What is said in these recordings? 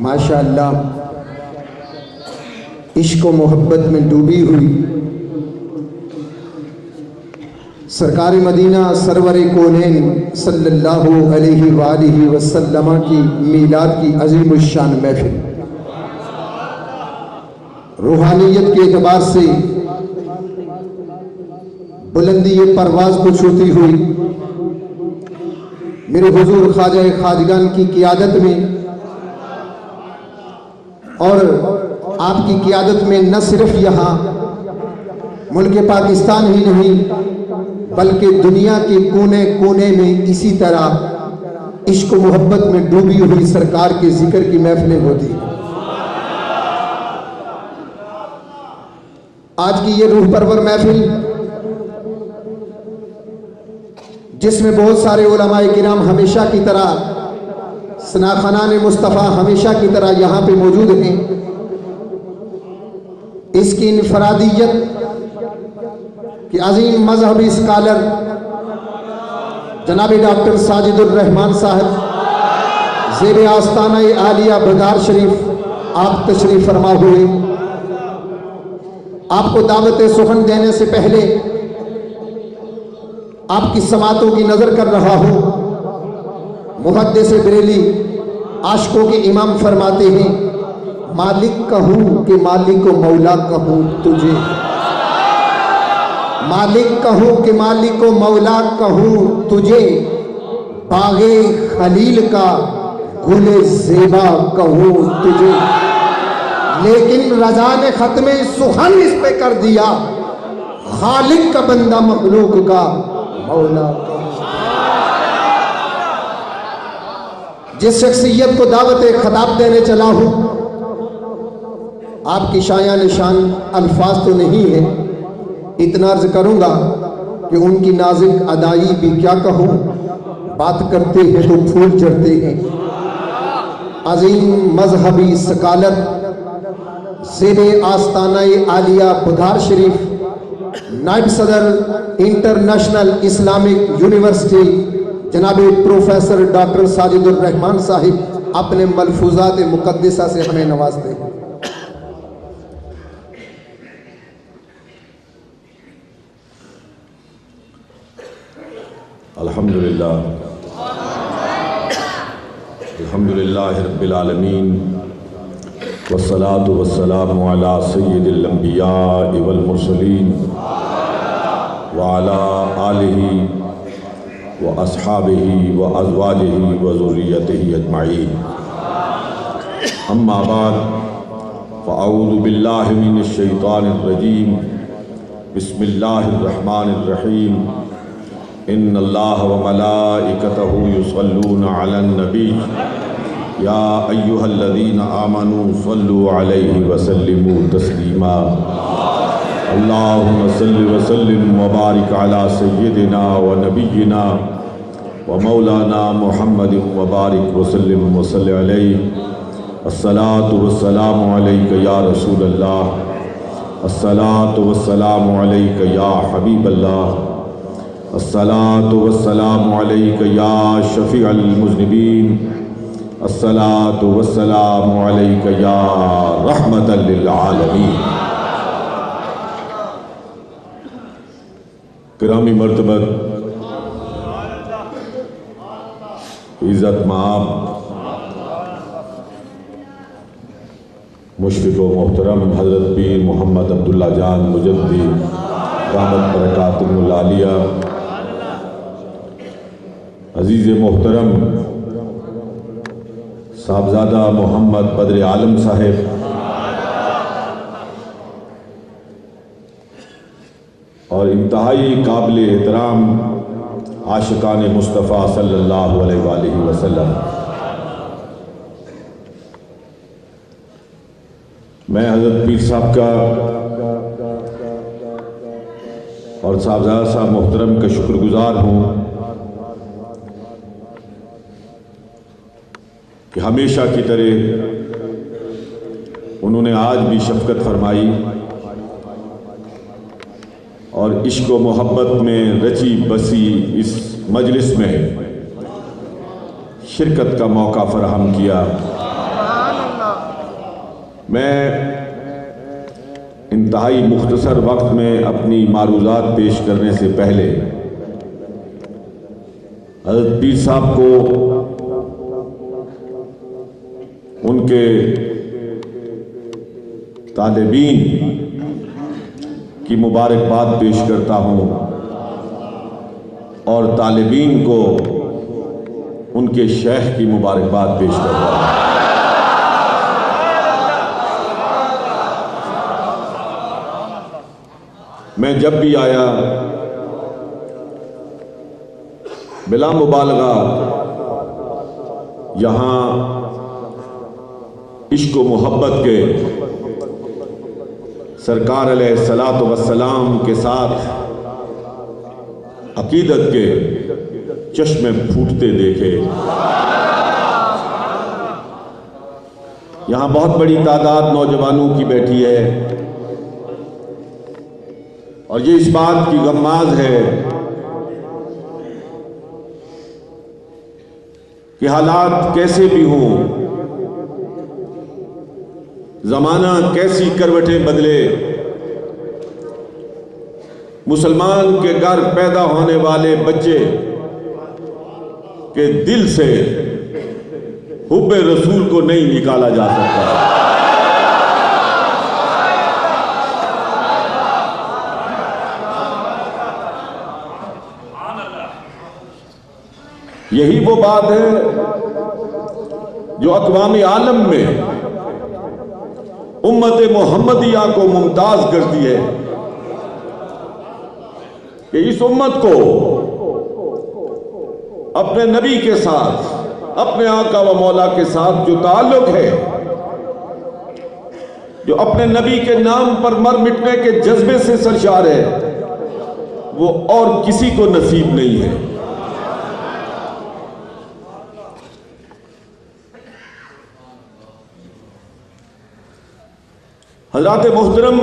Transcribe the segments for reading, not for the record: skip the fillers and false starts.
ماشاءاللہ عشق و محبت میں ڈوبی ہوئی سرکار مدینہ سرور کونین صلی اللہ علیہ وآلہ وسلم کی میلاد کی عظیم الشان محفل روحانیت کے اعتبار سے بلندی پرواز کو چھوتی ہوئی میرے حضور خواجہ خواجگان کی قیادت میں اور آپ کی قیادت میں نہ صرف یہاں ملک پاکستان ہی نہیں بلکہ دنیا کے کونے کونے میں اسی طرح عشق و محبت میں ڈوبی ہوئی سرکار کے ذکر کی محفلیں ہوتی ہیں۔ آج کی یہ روح پرور محفل جس میں بہت سارے علماء کرام ہمیشہ کی طرح سناخانان مصطفیٰ ہمیشہ کی طرح یہاں پہ موجود ہیں، اس کی انفرادیت کہ عظیم مذہبی اسکالر جناب ڈاکٹر ساجد الرحمان صاحب زیر آستانہ عالیہ بغداد شریف آپ تشریف فرما ہوئے۔ آپ کو دعوت سخن دینے سے پہلے آپ کی سماعتوں کی نظر کر رہا ہوں۔ محدث بریلی عاشقوں کے امام فرماتے ہیں مالک کہوں کہ مالک و مولا کہوں تجھے، مالک کہوں کہ مالک و مولا کہوں تجھے، باغ خلیل کا گل زیبا کہوں تجھے، لیکن رضا نے ختم سخن اس پہ کر دیا خالق کا بندہ مخلوق کا مولا کہوں۔ جس شخصیت کو دعوت خطاب دینے چلا ہوں آپ کی شایان نشان الفاظ تو نہیں ہے، اتنا عرض کروں گا کہ ان کی نازک ادائی بھی کیا کہوں، بات کرتے ہیں تو پھول جھڑتے ہیں۔ عظیم مذہبی اسکالر زیر آستانہ عالیہ بغداد شریف نائب صدر انٹرنیشنل اسلامک یونیورسٹی جناب پروفیسر ڈاکٹر ساجد الرحمان صاحب اپنے ملفوظات مقدسہ سے ہمیں نوازتے ہیں۔ الحمدللہ رب العالمین والصلاة والسلام علی سید الانبیاء والمرسلین وعلی آلہ واصحابہ وازواجہ وذریتہ اجمعین، اما بعد فاعوذ باللہ من الشیطان الرجیم، بسم اللہ الرحمن الرحیم، ان اللہ وملائکتہ یصلون علی النبی یا ایہا الذین آمنوا صلوا علیہ وسلموا تسلیما، اللہم صل وسلم وبارک علی سیدنا ونبینا ومولانا محمد وبارک وسلم وصلی علیہ، الصلاة والسلام علیک یا رسول اللہ، الصلاة والسلام علیک یا حبیب اللہ، الصلاة والسلام علیک یا شفیع المذنبین، الصلاة والسلام علیک یا رحمت للعالمین۔ گرامی مرتبت عزت مآب مشفق و محترم حضرت پیر محمد عبداللہ جان مجددی دامت برکاتہ العالیہ، عزیز محترم صاحبزادہ محمد بدر عالم صاحب، اور انتہائی قابل احترام عاشقان مصطفیٰ صلی اللہ علیہ وآلہ وسلم، میں حضرت پیر صاحب کا اور صاحبزادہ صاحب محترم کا شکر گزار ہوں کہ ہمیشہ کی طرح انہوں نے آج بھی شفقت فرمائی اور عشق و محبت میں رچی بسی اس مجلس میں شرکت کا موقع فراہم کیا۔ میں انتہائی مختصر وقت میں اپنی معروضات پیش کرنے سے پہلے حضرت پیر صاحب کو ان کے طالبین کی مبارکباد پیش کرتا ہوں اور طالبین کو ان کے شیخ کی مبارکباد پیش کرتا ہوں۔ میں جب بھی آیا بلا مبالغہ یہاں عشق و محبت کے سرکار علیہ الصلاۃ والسلام کے ساتھ عقیدت کے چشمے پھوٹتے دیکھے۔ یہاں بہت بڑی تعداد نوجوانوں کی بیٹھی ہے اور یہ اس بات کی غماز ہے کہ حالات کیسے بھی ہوں، زمانہ کیسی کروٹیں بدلے، مسلمان کے گھر پیدا ہونے والے بچے کے دل سے حب رسول کو نہیں نکالا جا سکتا۔ یہی وہ بات ہے جو اقوام عالم میں امت محمدیہ کو ممتاز کرتی ہے کہ اس امت کو اپنے نبی کے ساتھ، اپنے آقا و مولا کے ساتھ جو تعلق ہے، جو اپنے نبی کے نام پر مر مٹنے کے جذبے سے سرشار ہے، وہ اور کسی کو نصیب نہیں ہے۔ حضرات محترم،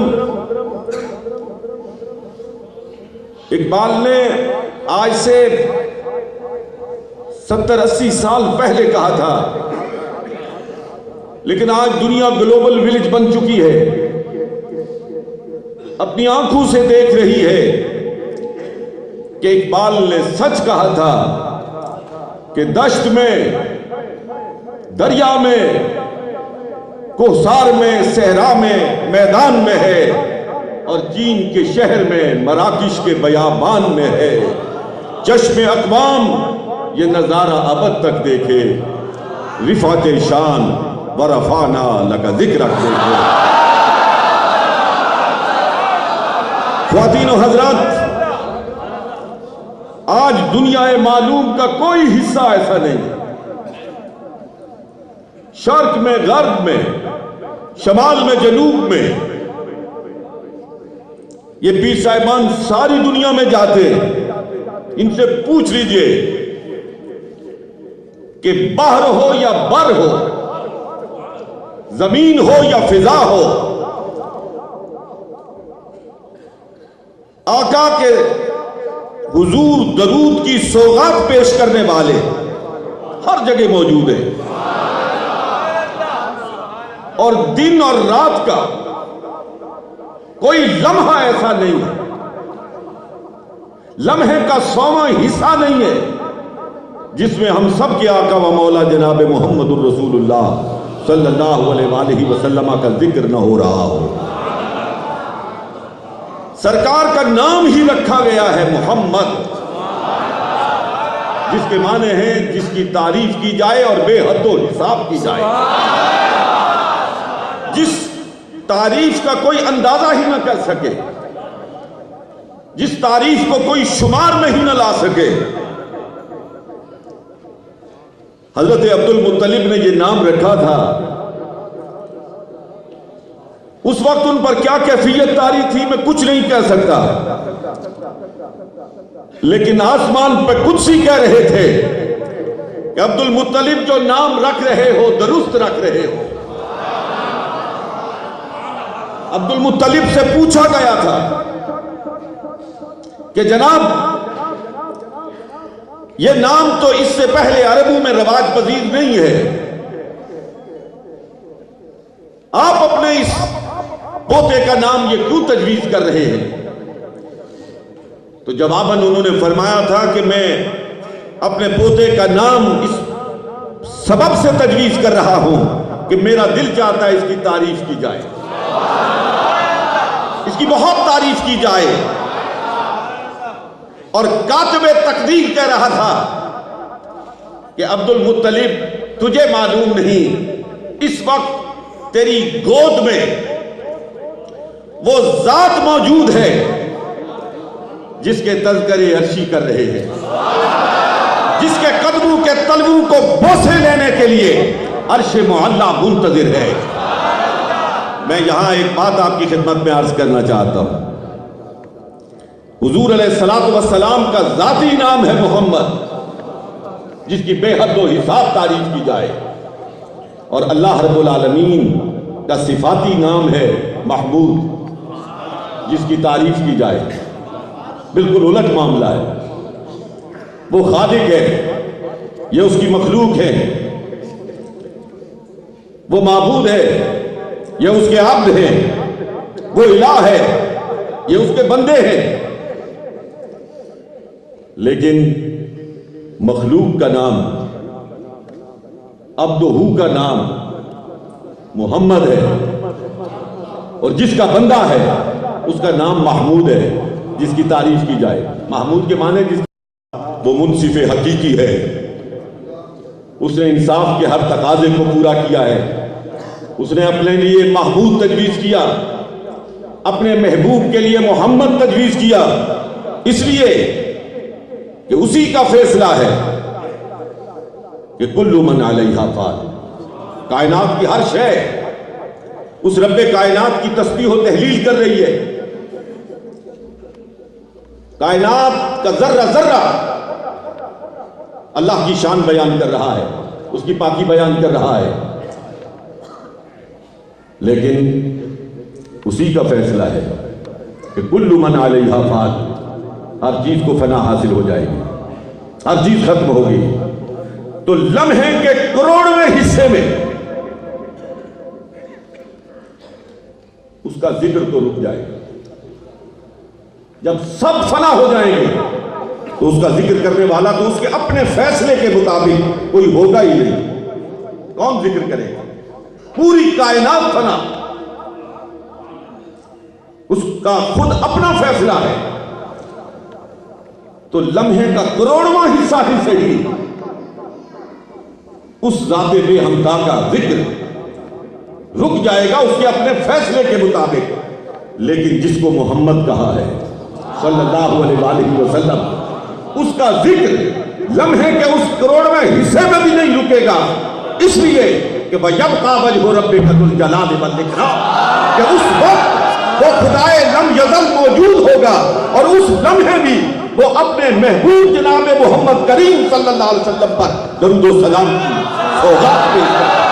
اقبال نے آج سے 70-80 سال پہلے کہا تھا، لیکن آج دنیا گلوبل ولیج بن چکی ہے، اپنی آنکھوں سے دیکھ رہی ہے کہ اقبال نے سچ کہا تھا کہ دشت میں، دریا میں، کوہسار میں، صحرا میں، میدان میں ہے، اور چین کے شہر میں، مراکش کے بیابان میں ہے۔ چشم اقوام یہ نظارہ ابد تک دیکھے، رفعت شان ورفعنا لک ذکرک دیکھے۔ خواتین و حضرات، آج دنیا معلوم کا کوئی حصہ ایسا نہیں، شرق میں، غرب میں، شمال میں، جنوب میں، یہ پیر صاحبان ساری دنیا میں جاتے ہیں، ان سے پوچھ لیجئے کہ بحر ہو یا بر ہو، زمین ہو یا فضا ہو، آقا کے حضور درود کی سوغات پیش کرنے والے ہر جگہ موجود ہیں، اور دن اور رات کا کوئی لمحہ ایسا نہیں ہے، لمحے کا 100واں حصہ نہیں ہے جس میں ہم سب کے آقا و مولا جناب محمد الرسول اللہ صلی اللہ علیہ وآلہ وسلم کا ذکر نہ ہو رہا ہو۔ سرکار کا نام ہی رکھا گیا ہے محمد، جس کے معنی ہیں جس کی تعریف کی جائے اور بے حد و حساب کی جائے، جس تعریف کا کوئی اندازہ ہی نہ کر سکے، جس تعریف کو کوئی شمار میں ہی نہ لا سکے۔ حضرت عبد المطلب نے یہ نام رکھا تھا، اس وقت ان پر کیا کیفیت طاری تھی میں کچھ نہیں کہہ سکتا، لیکن آسمان پہ قدسی کہہ رہے تھے کہ عبد المطلب جو نام رکھ رہے ہو درست رکھ رہے ہو۔ عبد المطلب سے پوچھا گیا تھا کہ جناب یہ نام تو اس سے پہلے عربوں میں رواج پذیر نہیں ہے، آپ اپنے اس پوتے کا نام یہ کیوں تجویز کر رہے ہیں؟ تو جواباً انہوں نے فرمایا تھا کہ میں اپنے پوتے کا نام اس سبب سے تجویز کر رہا ہوں کہ میرا دل چاہتا ہے اس کی تعریف کی جائے، اس کی بہت تعریف کی جائے۔ اور کاتب تقدیر کہہ رہا تھا کہ عبد المطلب تجھے معلوم نہیں، اس وقت تیری گود میں وہ ذات موجود ہے جس کے تذکرے عرشی کر رہے ہیں، جس کے قدموں کے تلووں کو بوسے لینے کے لیے عرش معلیٰ منتظر ہے۔ میں یہاں ایک بات آپ کی خدمت میں عرض کرنا چاہتا ہوں۔ حضور علیہ السلام کا ذاتی نام ہے محمد، جس کی بے حد و حساب تعریف کی جائے، اور اللہ رب العالمین کا صفاتی نام ہے محمود، جس کی تعریف کی جائے۔ بالکل الٹ معاملہ ہے۔ وہ خالق ہے، یہ اس کی مخلوق ہے، وہ معبود ہے، یہ اس کے عبد ہیں، وہ الہ ہے، یہ اس کے بندے ہیں۔ لیکن مخلوق کا نام، عبدہ کا نام محمد ہے، اور جس کا بندہ ہے اس کا نام محمود ہے، جس کی تعریف کی جائے۔ محمود کے معنی وہ منصف حقیقی ہے، اس نے انصاف کے ہر تقاضے کو پورا کیا ہے، اس نے اپنے لیے محمود تجویز کیا، اپنے محبوب کے لیے محمد تجویز کیا، اس لیے کہ اسی کا فیصلہ ہے کہ کل من علیہا فان، کائنات کی ہر شے اس رب کائنات کی تسبیح و تہلیل کر رہی ہے۔ کائنات کا ذرہ ذرہ اللہ کی شان بیان کر رہا ہے، اس کی پاکی بیان کر رہا ہے، لیکن اسی کا فیصلہ ہے کہ کل من علیہا فان، ہر چیز کو فنا حاصل ہو جائے گی، ہر چیز ختم ہوگی۔ تو لمحے کے کروڑویں حصے میں اس کا ذکر تو رک جائے گا۔ جب سب فنا ہو جائیں گے تو اس کا ذکر کرنے والا تو اس کے اپنے فیصلے کے مطابق کوئی ہوگا ہی نہیں۔ کون ذکر کرے گا؟ پوری کائنات فنا، اس کا خود اپنا فیصلہ ہے، تو لمحے کا کروڑواں حصہ ہی صحیح اس ذات بے ہمتا کا ذکر رک جائے گا اس کے اپنے فیصلے کے مطابق۔ لیکن جس کو محمد کہا ہے صلی اللہ علیہ وآلہ وسلم، اس کا ذکر لمحے کے اس کروڑویں حصے میں بھی نہیں رکے گا، اس لیے کہ وَيَبْقَى وَجْهُ رَبِّكَ ذُو الْجَلَالِ وَالْإِكْرَامِ، کہ اس وقت وہ خدائے لم یزل موجود ہوگا، اور اس لمحے بھی وہ اپنے محبوب جناب محمد کریم صلی اللہ علیہ وسلم پر درود و سلام کی سوغات پیش کرے گا۔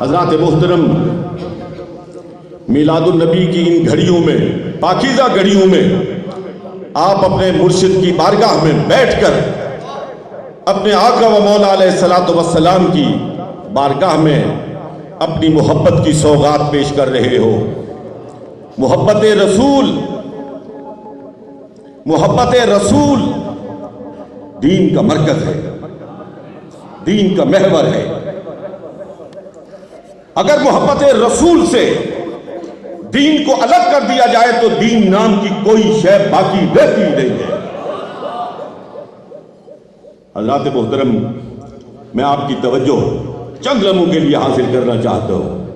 حضرات محترم، میلاد النبی کی ان گھڑیوں میں، پاکیزہ گھڑیوں میں، آپ اپنے مرشد کی بارگاہ میں بیٹھ کر اپنے آقا و مولا علیہ السلام کی بارگاہ میں اپنی محبت کی سوغات پیش کر رہے ہو۔ محبت رسول، محبت رسول دین کا مرکز ہے، دین کا محور ہے۔ اگر محبت رسول سے دین کو الگ کر دیا جائے تو دین نام کی کوئی شے باقی رہتی نہیں ہے۔ حضرات محترم، میں آپ کی توجہ چند لمحوں کے لیے حاصل کرنا چاہتا ہوں۔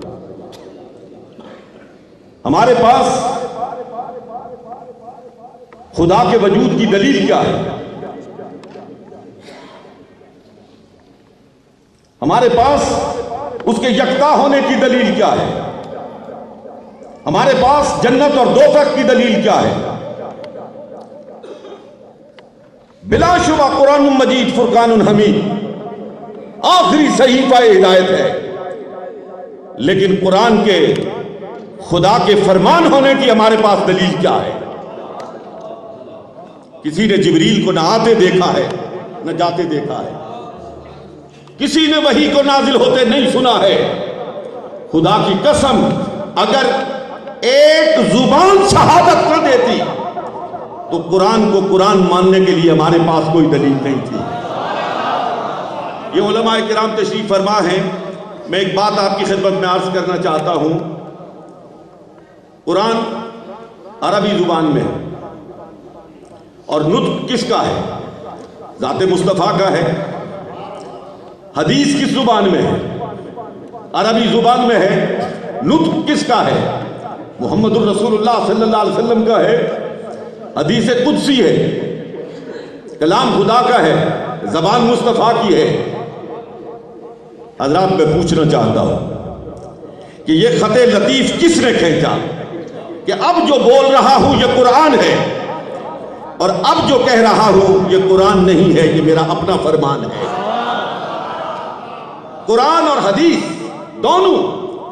ہمارے پاس خدا کے وجود کی دلیل کیا ہے؟ ہمارے پاس اس کے یکتا ہونے کی دلیل کیا ہے؟ ہمارے پاس جنت اور دوزخ کی دلیل کیا ہے؟ بلا شبہ قرآن مجید فرقان حمید آخری صحیفہ ہدایت ہے، لیکن قرآن کے خدا کے فرمان ہونے کی ہمارے پاس دلیل کیا ہے؟ کسی نے جبریل کو نہ آتے دیکھا ہے نہ جاتے دیکھا ہے، کسی نے وحی کو نازل ہوتے نہیں سنا ہے۔ خدا کی قسم اگر ایک زبان شہادت نہ دیتی تو قرآن کو قرآن ماننے کے لیے ہمارے پاس کوئی دلیل نہیں تھی۔ یہ علماء کرام تشریف فرما ہیں۔ میں ایک بات آپ کی خدمت میں عرض کرنا چاہتا ہوں، قرآن عربی زبان میں ہے اور نطق کس کا ہے؟ ذات مصطفیٰ کا ہے۔ حدیث کس زبان میں ہے؟ عربی زبان میں ہے۔ نطق کس کا ہے؟ محمد الرسول اللہ صلی اللہ علیہ وسلم کا ہے۔ حدیث قدسی ہے، کلام خدا کا ہے، زبان مصطفیٰ کی ہے۔ حضرات میں پوچھنا چاہتا ہوں کہ یہ خط لطیف کس نے کھینچا کہ اب جو بول رہا ہوں یہ قرآن ہے اور اب جو کہہ رہا ہوں یہ قرآن نہیں ہے، یہ میرا اپنا فرمان ہے۔ قرآن اور حدیث دونوں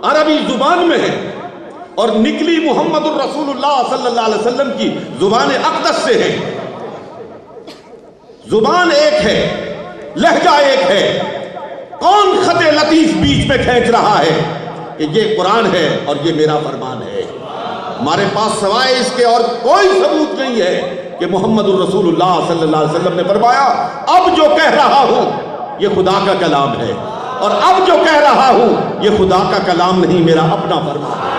عربی زبان میں ہیں اور نکلی محمد الرسول اللہ صلی اللہ علیہ وسلم کی زبان اقدس سے ہے۔ زبان ایک ہے، لہجہ ایک ہے، کون خط لطیف بیچ میں کھینچ رہا ہے کہ یہ قرآن ہے اور یہ میرا فرمان ہے؟ ہمارے پاس سوائے اس کے اور کوئی ثبوت نہیں ہے کہ محمد الرسول اللہ صلی اللہ علیہ وسلم نے فرمایا اب جو کہہ رہا ہوں یہ خدا کا کلام ہے اور اب جو کہہ رہا ہوں یہ خدا کا کلام نہیں، میرا اپنا فرمان ہے۔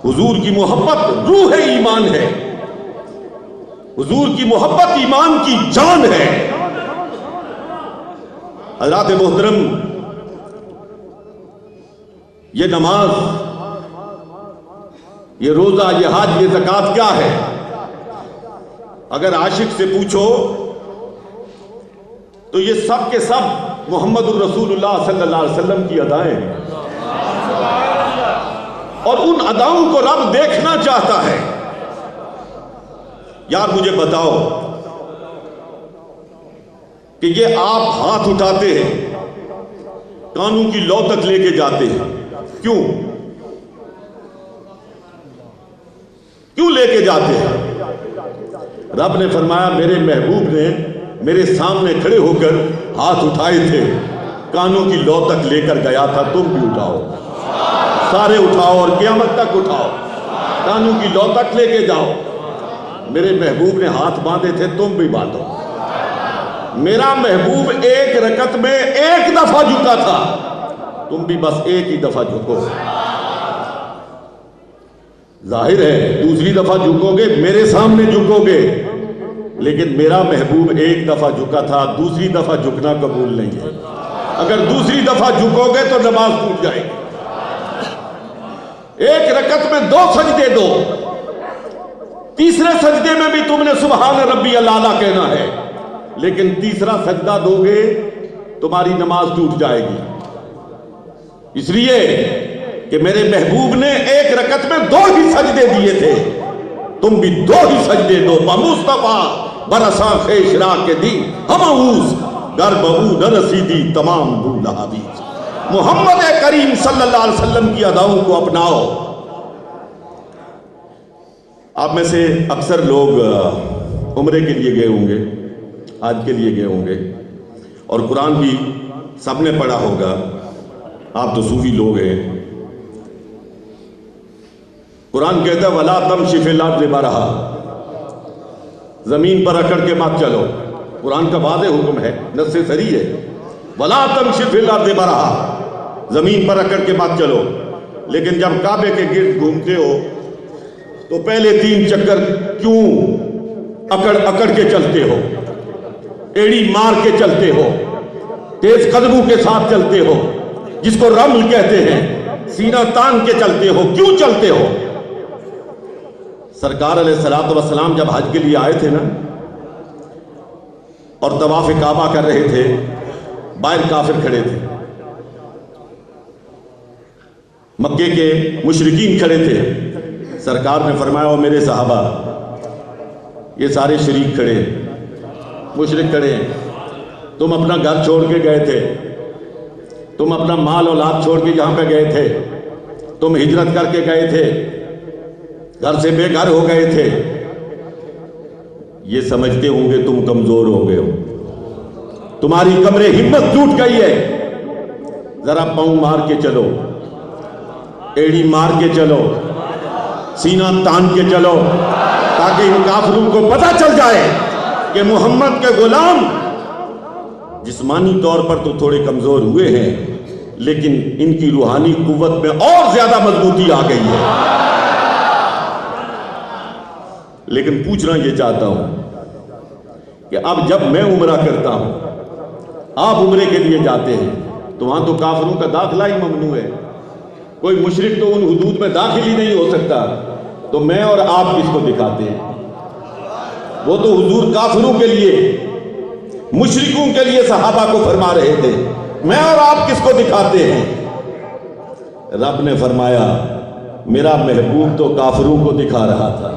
حضور کی محبت روح ایمان ہے، حضور کی محبت ایمان کی جان ہے۔ حضرات محترم، یہ نماز، یہ روزہ، یہ حج، یہ زکوٰۃ کیا ہے؟ اگر عاشق سے پوچھو تو یہ سب کے سب محمد الرسول اللہ صلی اللہ علیہ وسلم کی ادائیں ہیں اور ان اداؤں کو رب دیکھنا چاہتا ہے۔ یار مجھے بتاؤ کہ یہ آپ ہاتھ اٹھاتے ہیں، کانوں کی لو تک لے کے جاتے ہیں، کیوں لے کے جاتے ہیں؟ رب نے فرمایا میرے محبوب نے میرے سامنے کھڑے ہو کر ہاتھ اٹھائے تھے، کانوں کی لو تک لے کر گیا تھا، تم بھی اٹھاؤ، سارے اٹھاؤ اور قیامت تک اٹھاؤ، کانوں کی لو تک لے کے جاؤ۔ میرے محبوب نے ہاتھ باندھے تھے، تم بھی باندھو۔ میرا محبوب ایک رکعت میں ایک دفعہ جھکا تھا، تم بھی بس ایک ہی دفعہ جھکو۔ ظاہر ہے دوسری دفعہ جھکو گے میرے سامنے جھکو گے، لیکن میرا محبوب ایک دفعہ جھکا تھا، دوسری دفعہ جھکنا قبول نہیں ہے۔ اگر دوسری دفعہ جھکو گے تو نماز ٹوٹ جائے گی۔ ایک رکعت میں 2 سجدے دو، تیسرے سجدے میں بھی تم نے سبحان ربی الاعلیٰ کہنا ہے، لیکن تیسرا سجدہ دو گے تمہاری نماز ٹوٹ جائے گی۔ اس لیے کہ میرے محبوب نے ایک رکعت میں 2 ہی سجدے دیے تھے، تم بھی 2 ہی سجدے دو۔ بمصطفیٰ برسا خیش را کے دی ہمعوز گر بہو نرسیدی تمام بو لہابیز۔ محمد کریم صلی اللہ علیہ وسلم کی اداؤں کو اپناؤ۔ آپ میں سے اکثر لوگ عمرے کے لیے گئے ہوں گے، حج کے لیے گئے ہوں گے، اور قرآن بھی سب نے پڑھا ہوگا۔ آپ تو صوفی لوگ ہیں۔ قرآن کہتا ہے وَلَا تَمْشِ فِي الْأَرْضِ مَرَحًا، زمین پر اکڑ کے مت چلو۔ قرآن کا واضح حکم ہے، نص صریح ہے، وَلَا تَمْشِ فِي الْأَرْضِ مَرَحًا، زمین پر اکڑ کے مت چلو۔ لیکن جب کعبے کے گرد گھومتے ہو تو پہلے 3 چکر کیوں اکڑ کے چلتے ہو؟ ایڑی مار کے چلتے ہو، تیز قدموں کے ساتھ چلتے ہو، جس کو رمل کہتے ہیں، سینہ تان کے چلتے ہو، کیوں چلتے ہو؟ سرکار علیہ السلام جب حج کے لیے آئے تھے نا اور طواف کعبہ کر رہے تھے، باہر کافر کھڑے تھے، مکے کے مشرکین کھڑے تھے۔ سرکار نے فرمایا او میرے صحابہ، یہ سارے شریک کھڑے ہیں، مشرک کھڑے ہیں. تم اپنا گھر چھوڑ کے گئے تھے، تم اپنا مال اولاد چھوڑ کے یہاں پہ گئے تھے، تم ہجرت کر کے گئے تھے، گھر سے بے گھر ہو گئے تھے. یہ سمجھتے ہوں گے تم کمزور ہو گئے ہو، تمہاری کمرے ہمت ٹوٹ گئی ہے. ذرا پاؤں مار کے چلو، ایڑی مار کے چلو، سینہ تان کے چلو، تاکہ ان کافروں کو پتہ چل جائے کہ محمد کے غلام جسمانی طور پر تو تھوڑے کمزور ہوئے ہیں، لیکن ان کی روحانی قوت میں اور زیادہ مضبوطی آ گئی ہے. لیکن پوچھنا یہ چاہتا ہوں کہ اب جب میں عمرہ کرتا ہوں، آپ عمرے کے لیے جاتے ہیں، تو وہاں تو کافروں کا داخلہ ہی ممنوع ہے. کوئی مشرک تو ان حدود میں داخل ہی نہیں ہو سکتا. تو میں اور آپ کس کو دکھاتے ہیں؟ وہ تو حضور کافروں کے لیے، مشرکوں کے لیے صحابہ کو فرما رہے تھے. میں اور آپ کس کو دکھاتے ہیں؟ رب نے فرمایا میرا محبوب تو کافروں کو دکھا رہا تھا،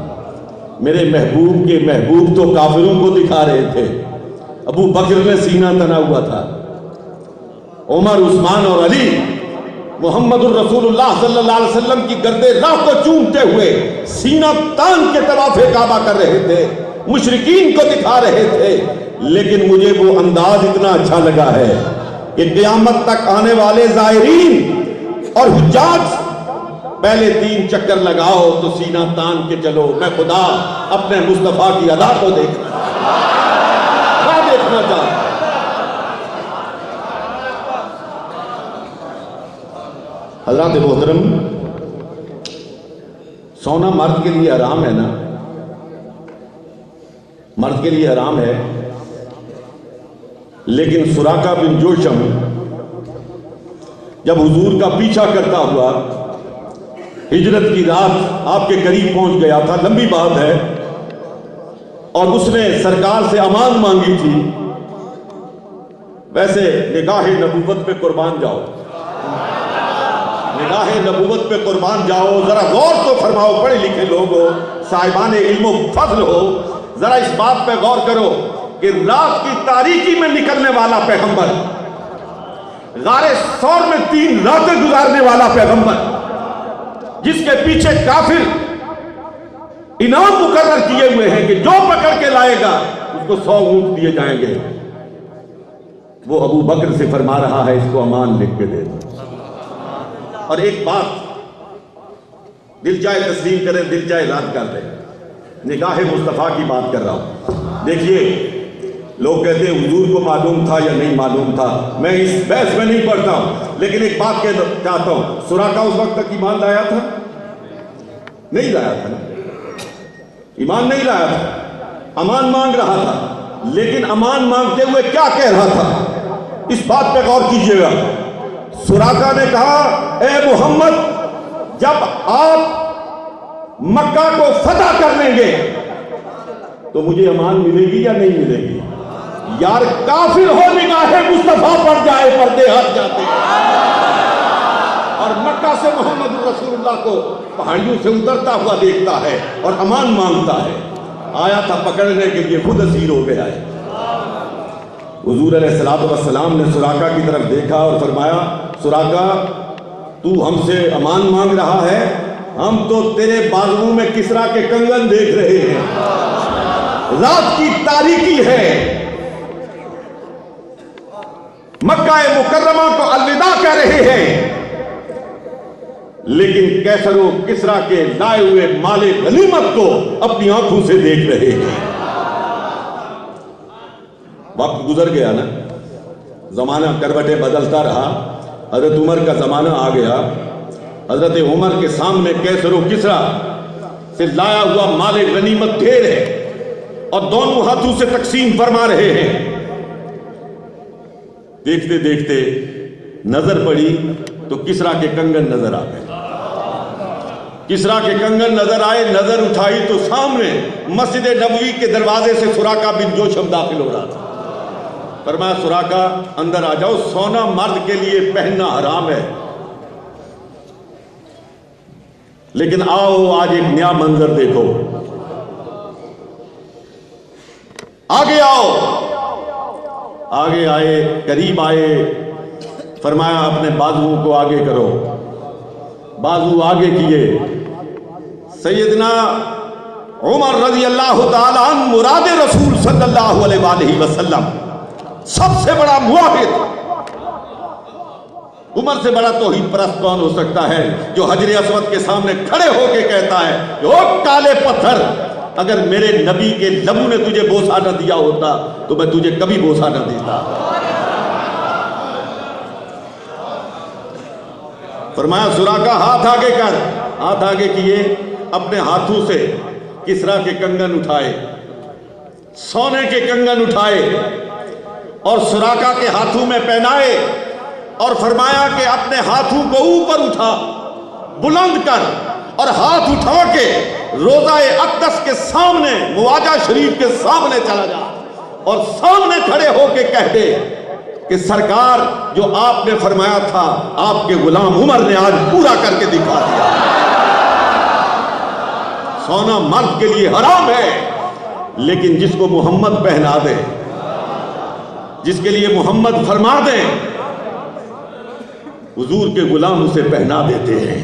میرے محبوب کے محبوب تو کافروں کو دکھا رہے تھے. ابو بکر نے سینہ تنا ہوا تھا، عمر، عثمان اور علی محمد الرسول اللہ صلی اللہ علیہ وسلم کی گردِ راہ کو چومتے ہوئے سینہ تان کے طواف کعبہ کر رہے تھے، مشرکین کو دکھا رہے تھے. لیکن مجھے وہ انداز اتنا اچھا لگا ہے کہ قیامت تک آنے والے زائرین اور حجاج پہلے 3 چکر لگاؤ تو سینہ تان کے چلو. میں خدا اپنے مصطفیٰ کی ادا کو دیکھنا چاہتا ہوں. حضرات محترم، سونا مرد کے لیے حرام ہے نا، مرد کے لیے حرام ہے. لیکن سراقہ بن جوشم جب حضور کا پیچھا کرتا ہوا ہجرت کی رات آپ کے قریب پہنچ گیا تھا، لمبی بات ہے، اور اس نے سرکار سے امان مانگی تھی. ویسے نگاہ نبوت پہ قربان جاؤ، نگاہ نبوت پہ قربان جاؤ. ذرا غور تو فرماؤ، پڑھے لکھے لوگ ہو، صاحبان علم و فضل ہو، ذرا اس بات پہ غور کرو کہ رات کی تاریکی میں نکلنے والا پیغمبر، غار ثور میں 3 راتیں گزارنے والا پیغمبر، جس کے پیچھے کافر انعام مقرر کیے ہوئے ہیں کہ جو پکڑ کے لائے گا اس کو 100 اونٹ دیے جائیں گے، وہ ابو بکر سے فرما رہا ہے اس کو امان لکھ کے دے دو. اور ایک بات دل چاہے تسلیم کریں، دل چاہے رد کر دیں، نگاہ مصطفیٰ کی بات کر رہا ہوں. دیکھیے، لوگ کہتے ہیں حضور کو معلوم تھا یا نہیں معلوم تھا، میں اس بحث میں نہیں پڑھتا ہوں، لیکن ایک بات کہنا چاہتا ہوں. سراقہ اس وقت تک ایمان لایا تھا؟ نہیں لایا تھا نا، ایمان نہیں لایا تھا، امان مانگ رہا تھا. لیکن امان مانگتے ہوئے کیا کہہ رہا تھا؟ اس بات پہ غور کیجئے گا. سراقہ نے کہا اے محمد، جب آپ مکہ کو فتح کر لیں گے تو مجھے امان ملے گی یا نہیں ملے گی؟ یار کافر ہو، نگاہ مصطفیٰ پڑ جائے، پردے ہٹ جاتے ہیں. اور مکہ سے محمد رسول اللہ کو پہاڑیوں سے اترتا ہوا دیکھتا ہے اور امان مانگتا ہے. آیا تھا پکڑنے کے لیے، خود اسیر ہو گیا ہے. حضور علیہ السلام نے سراقہ کی طرف دیکھا اور فرمایا سراقہ، تو ہم سے امان مانگ رہا ہے، ہم تو تیرے بازوؤں میں کسرا کے کنگن دیکھ رہے ہیں، رات کی تاریکی ہے، مکہ مکرمہ کو الوداع کہہ رہے ہیں، لیکن کیسر و کسرا کے لائے ہوئے مال غنیمت کو اپنی آنکھوں سے دیکھ رہے ہیں. وقت گزر گیا نا، زمانہ کروٹیں بدلتا رہا. حضرت عمر کا زمانہ آ گیا. حضرت عمر کے سامنے کیسر و کسرا سے لایا ہوا مال غنیمت ڈھیر ہے اور دونوں ہاتھوں سے تقسیم فرما رہے ہیں. دیکھتے دیکھتے نظر پڑی تو کسرا کے کنگن نظر آ گئے. کسرا کے کنگن نظر آئے، نظر اٹھائی تو سامنے مسجد نبوی کے دروازے سے سراقہ بن جوشم داخل ہو رہا تھا. فرمایا سراقہ اندر آ جاؤ، سونا مرد کے لیے پہننا حرام ہے، لیکن آؤ آج ایک نیا منظر دیکھو. آگے آؤ. آگے آئے, قریب آئے, فرمایا اپنے بازوؤں کو آگے کرو. بازو آگے کیے. سیدنا عمر رضی اللہ تعالیٰ عنہ مراد رسول صلی اللہ علیہ وآلہ وسلم, سب سے بڑا موحد. عمر سے بڑا توحید پرست کون ہو سکتا ہے جو حجر اسود کے سامنے کھڑے ہو کے کہتا ہے کہ او کالے پتھر, اگر میرے نبی کے لبوں نے تجھے بوسہ نہ دیا ہوتا تو میں تجھے کبھی بوسہ نہ دیتا. فرمایا سراقہ ہاتھ آگے کر. ہاتھ آگے کیے. اپنے ہاتھوں سے کسرا کے کنگن اٹھائے, سونے کے کنگن اٹھائے اور سراقہ کے ہاتھوں میں پہنائے اور فرمایا کہ اپنے ہاتھوں کو اوپر اٹھا, بلند کر, اور ہاتھ اٹھا کے روضہ اقدس کے سامنے, مواجہ شریف کے سامنے چلا جا اور سامنے کھڑے ہو کے کہہ دے کہ سرکار جو آپ نے فرمایا تھا آپ کے غلام عمر نے آج پورا کر کے دکھا دیا. سونا مرد کے لیے حرام ہے, لیکن جس کو محمد پہنا دے, جس کے لیے محمد فرما دے, حضور کے غلام اسے پہنا دیتے ہیں.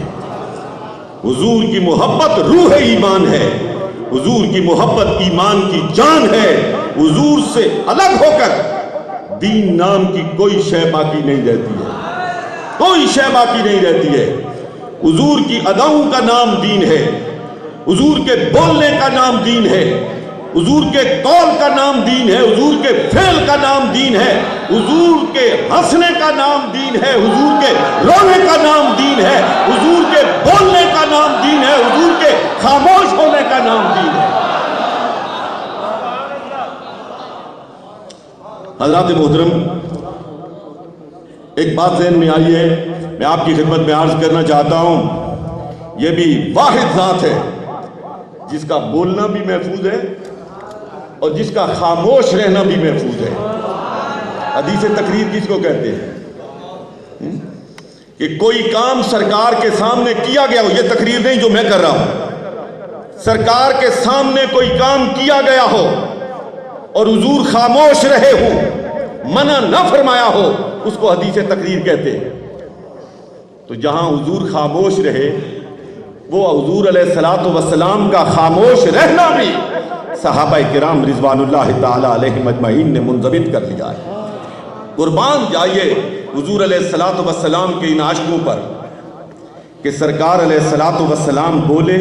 حضور کی محبت روح ایمان ہے, حضور کی محبت ایمان کی جان ہے. حضور سے الگ ہو کر دین نام کی کوئی شے باقی نہیں رہتی ہے, کوئی شے باقی نہیں رہتی ہے. حضور کی اداؤں کا نام دین ہے, حضور کے بولنے کا نام دین ہے, حضور کے قول کا نام دین ہے, حضور کے فعل کا نام دین ہے, حضور کے ہنسنے کا نام دین ہے, حضور کے رونے کا نام دین ہے, حضور کے بولنے کا نام دین ہے, حضور کے خاموش ہونے کا نام دین ہے. حضرات محترم, ایک بات ذہن میں آئی ہے, میں آپ کی خدمت میں عرض کرنا چاہتا ہوں. یہ بھی واحد ذات ہے جس کا بولنا بھی محفوظ ہے اور جس کا خاموش رہنا بھی محفوظ ہے. حدیث تقریر کس کو کہتے ہیں؟ کہ کوئی کام سرکار کے سامنے کیا گیا ہو, یہ تقریر نہیں جو میں کر رہا ہوں, سرکار کے سامنے کوئی کام کیا گیا ہو اور حضور خاموش رہے ہوں, منع نہ فرمایا ہو, اس کو حدیث تقریر کہتے ہیں. تو جہاں حضور خاموش رہے, وہ حضور علیہ الصلوۃ والسلام کا خاموش رہنا بھی صحابہ کرام رضوان اللہ تعالی علیہم اجمعین نے منضبط کر لیا ہے. قربان جائیے حضور علیہ الصلوۃ والسلام کے ان عاشقوں پر کہ سرکار علیہ الصلوۃ والسلام بولے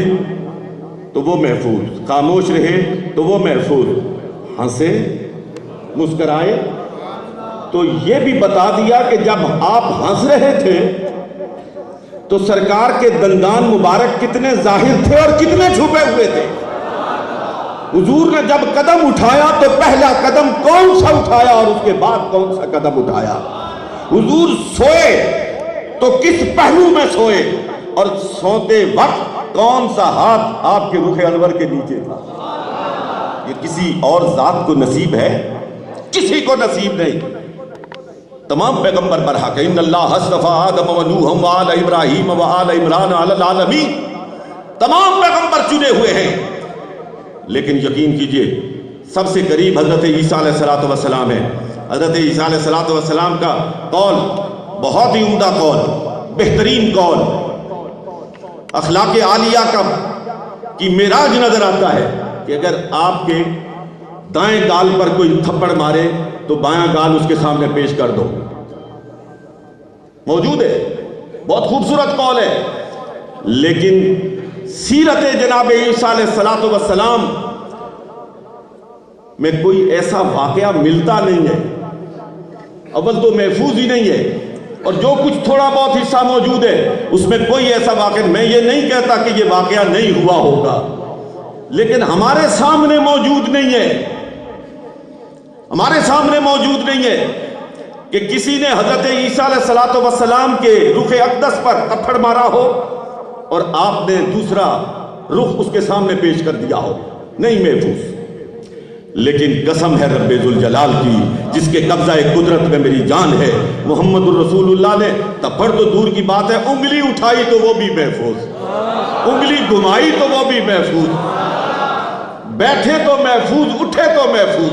تو وہ محفوظ, خاموش رہے تو وہ محفوظ, ہنسے مسکرائے تو یہ بھی بتا دیا کہ جب آپ ہنس رہے تھے تو سرکار کے دندان مبارک کتنے ظاہر تھے اور کتنے چھپے ہوئے تھے. حضور نے جب قدم اٹھایا تو پہلا قدم کون سا اٹھایا اور اس کے بعد کون سا قدم اٹھایا. حضور سوئے تو کس پہلو میں سوئے اور سوتے وقت کون سا ہاتھ آپ کے رخ انور کے نیچے تھا. یہ کسی اور ذات کو نصیب ہے؟ کسی کو نصیب نہیں. تمام پیغمبر پر حق ہے. ان اللہ اصطفیٰ آدم و نوح و آل ابراہیم و آل عمران علی العالمین, تمام پیغمبر چنے ہوئے ہیں. لیکن یقین کیجئے سب سے قریب حضرت عیسیٰ علیہ السلام ہے. حضرت عیسیٰ علیہ السلام کا قول بہت ہی عمدہ قول, بہترین قول, اخلاق عالیہ کی معراج نظر آتا ہے کہ اگر آپ کے دائیں گال پر کوئی تھپڑ مارے تو بایاں گال اس کے سامنے پیش کر دو. موجود ہے, بہت خوبصورت قول ہے. لیکن سیرت جناب عیسیٰ علیہ السلام میں کوئی ایسا واقعہ ملتا نہیں ہے. اول تو محفوظ ہی نہیں ہے, اور جو کچھ تھوڑا بہت حصہ موجود ہے اس میں کوئی ایسا واقعہ, میں یہ نہیں کہتا کہ یہ واقعہ نہیں ہوا ہوگا, لیکن ہمارے سامنے موجود نہیں ہے. ہمارے سامنے موجود نہیں ہے کہ کسی نے حضرت عیسیٰ علیہ السلام کے رخ اقدس پر تھپڑ مارا ہو اور آپ نے دوسرا رخ اس کے سامنے پیش کر دیا ہو. نہیں محفوظ. لیکن قسم ہے رب ذوالجلال کی جس کے قبضہ قدرت میں میری جان ہے, محمد الرسول اللہ نے تھپڑ تو دور کی بات ہے, انگلی اٹھائی تو وہ بھی محفوظ, انگلی گھمائی تو وہ بھی محفوظ, بیٹھے تو محفوظ, اٹھے تو محفوظ.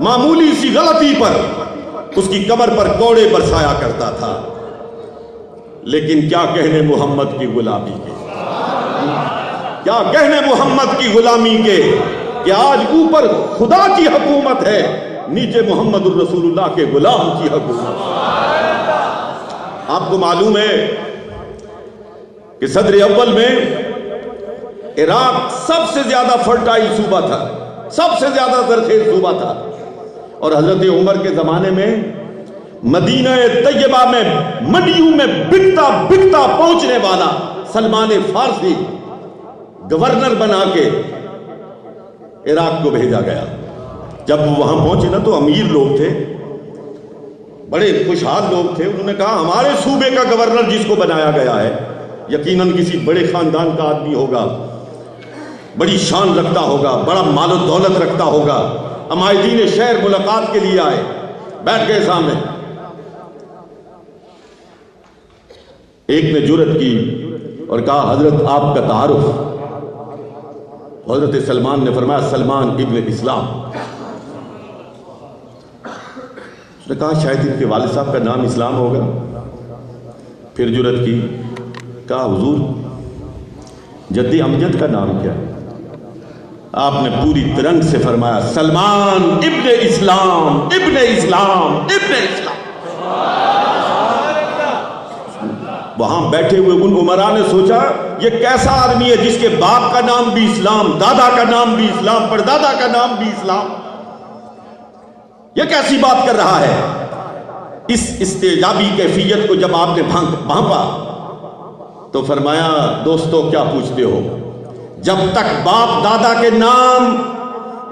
معمولی سی غلطی پر اس کی کمر پر کوڑے برسایا کرتا تھا. لیکن کیا کہنے محمد کی غلامی کے، کیا کہنے محمد کی غلامی کے کہ آج اوپر خدا کی حکومت ہے، نیچے محمد الرسول اللہ کے غلام کی حکومت. آپ کو معلوم ہے کہ صدر اول میں عراق سب سے زیادہ فرٹائل صوبہ تھا، سب سے زیادہ زرخیز صوبہ تھا، اور حضرت عمر کے زمانے میں مدینہ طیبہ میں منڈیوں میں بکتا بکتا پہنچنے والا سلمان فارسی گورنر بنا کے عراق کو بھیجا گیا. جب وہ وہاں پہنچے نا تو امیر لوگ تھے، بڑے خوشحال لوگ تھے. انہوں نے کہا ہمارے صوبے کا گورنر جس کو بنایا گیا ہے یقیناً کسی بڑے خاندان کا آدمی ہوگا، بڑی شان رکھتا ہوگا، بڑا مال و دولت رکھتا ہوگا. عمائدین شہر ملاقات کے لیے آئے، بیٹھ گئے سامنے. ایک نے جرأت کی اور کہا حضرت آپ کا تعارف. حضرت سلمان نے فرمایا سلمان ابن اسلام. اس نے کہا شاید ان کے والد صاحب کا نام اسلام ہوگا. پھر جرأت کی، کہا حضور جدی امجد کا نام کیا؟ آپ نے پوری ترنگ سے فرمایا سلمان ابن اسلام، ابن اسلام، ابن اسلام. وہاں بیٹھے ہوئے ان عمراء نے سوچا یہ کیسا آدمی ہے جس کے باپ کا نام بھی اسلام، دادا کا نام بھی اسلام، پردادا کا نام بھی اسلام، یہ کیسی بات کر رہا ہے. اس استعجابی کیفیت کو جب آپ نے بھانپا تو فرمایا دوستو کیا پوچھتے ہو، جب تک باپ دادا کے نام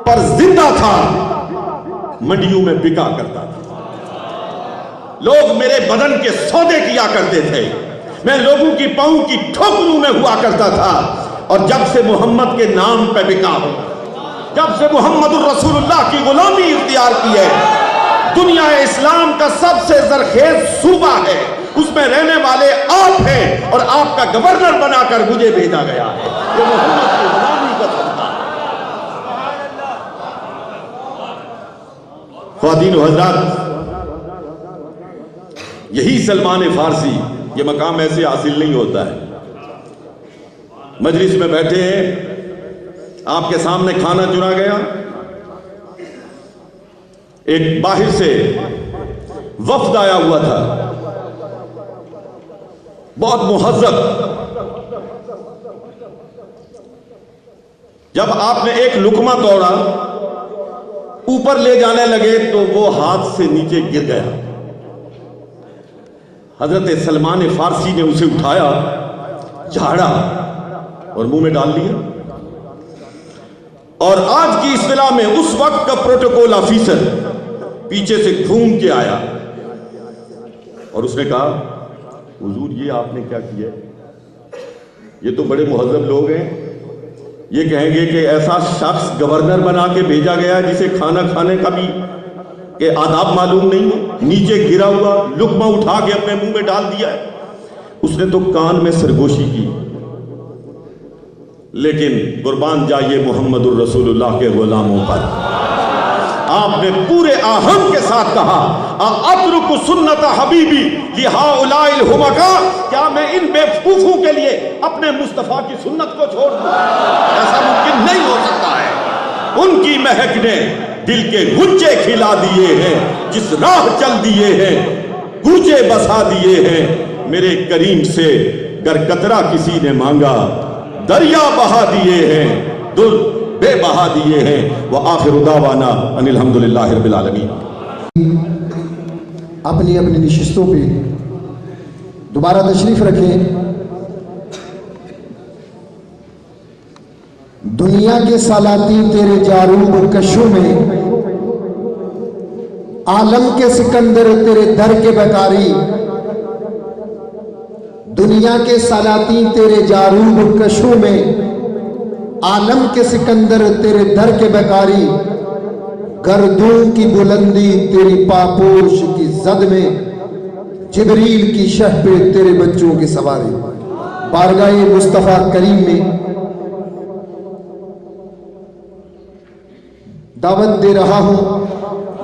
پر زندہ تھا منڈیوں میں بکا کرتا تھا، لوگ میرے بدن کے سودے کیا کرتے تھے، میں لوگوں کی پاؤں کی ٹھوکروں میں ہوا کرتا تھا. اور جب سے محمد کے نام پہ بکا ہو، جب سے محمد الرسول اللہ کی غلامی اختیار کی ہے، دنیا اسلام کا سب سے زرخیز صوبہ ہے، اس میں رہنے والے آپ ہیں اور آپ کا گورنر بنا کر مجھے بھیجا گیا ہے. یہ محمد کی غلامی کا صدقہ ہے. خواتین و حضرات، یہی سلمان فارسی، یہ مقام ایسے حاصل نہیں ہوتا ہے. مجلس میں بیٹھے ہیں، آپ کے سامنے کھانا چنا گیا، ایک باہر سے وفد آیا ہوا تھا، بہت مہذب. جب آپ نے ایک لقمہ توڑا، اوپر لے جانے لگے تو وہ ہاتھ سے نیچے گر گیا. حضرت سلمان فارسی نے اسے اٹھایا، جھاڑا اور منہ میں ڈال لیا. اور آج کی اصطلاح میں اس وقت کا پروٹوکول آفیسر پیچھے سے گھوم کے آیا اور اس نے کہا حضور یہ آپ نے کیا کیا؟ یہ تو بڑے مہذب لوگ ہیں، یہ کہیں گے کہ ایسا شخص گورنر بنا کے بھیجا گیا جسے کھانا کھانے کا بھی کہ آداب معلوم نہیں ہے، نیچے گرا ہوا لقمہ اٹھا کے اپنے منہ میں ڈال دیا ہے. اس نے تو کان میں سرگوشی کی. لیکن قربان جائیے محمد الرسول اللہ کے غلاموں پر، آپ نے پورے آہنگ کے ساتھ کہا اترک سنت حبیبی لہؤلاء الحمقاء، کیا میں ان بے وقوفوں کے لیے اپنے مصطفیٰ کی سنت کو چھوڑ دوں؟ ایسا ممکن نہیں ہو سکتا ہے. ان کی مہک نے دل کے گچے کھلا دیے ہیں، جس راہ چل دیے ہیں گوچے بسا دیے ہیں. میرے کریم سے گر قطرہ کسی نے مانگا، دریا بہا دیے ہیں، در بے بہا دیے ہیں. وآخر دعوانا ان الحمدللہ رب العالمین. اپنی اپنی نشستوں پہ دوبارہ تشریف رکھیں. دنیا کے سلاطین تیرے جاروب کشوں میں، عالم کے سکندر تیرے در کے بیکاری. دنیا کے سلاطین تیرے جاروب کشوں میں، عالم کے سکندر تیرے در کے بیکاری. گردوں کی بلندی تیری پاپوش کی زد میں، جبریل کی شہ پہ تیرے بچوں کی سواری. بارگاہ مصطفیٰ کریم میں دعوت دے رہا ہوں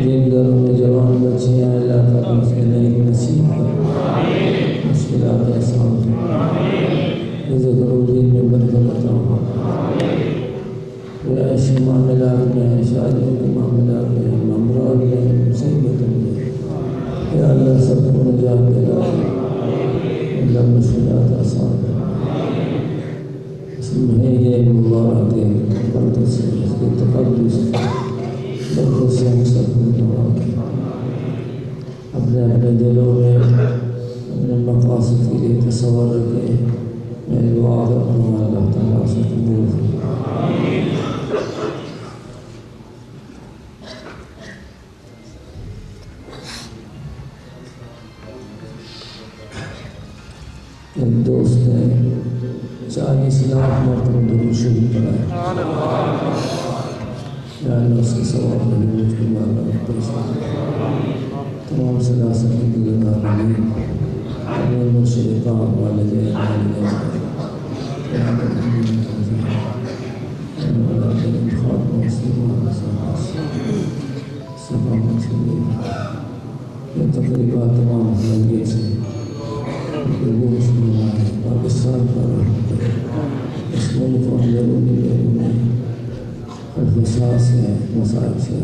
جن گھروں میں جوان بچے ہیں اللہ تعالیٰ اس کے نیک نصیب ہے، مشکلات آسان ہو، ذکر و دین میں برکت عطا ہو، رہائش معاملات میں، شادیوں کے معاملات میں، امراض میں، مصیبتوں میں، یا اللہ سب کو نجات دلا، اللہ مشکلات آسان ہے، اس مہینے مبارک کے برکت سے، اس کے تقدس سے، برکت سے ہم سب کو دعا کی، اپنے اپنے دلوں میں اپنے مقاصد کے لیے تصور رکھے، میں دعا کرتا ہوں اللہ تعالیٰ سے قبول کرے۔ ایک دوست نے 40 لاکھ مرتبہ درود شریف پڑھا ہے، یا اللہ اس کے ثواب میں مجھ کو مالا پیسہ تمام سلاسل کی دیگر عالمین تمام مرشد پاک والدین تقریبات تمام لنگے سے پاکستان پر اس ملک و اندرونی بیرونی الفساد سے مسائل سے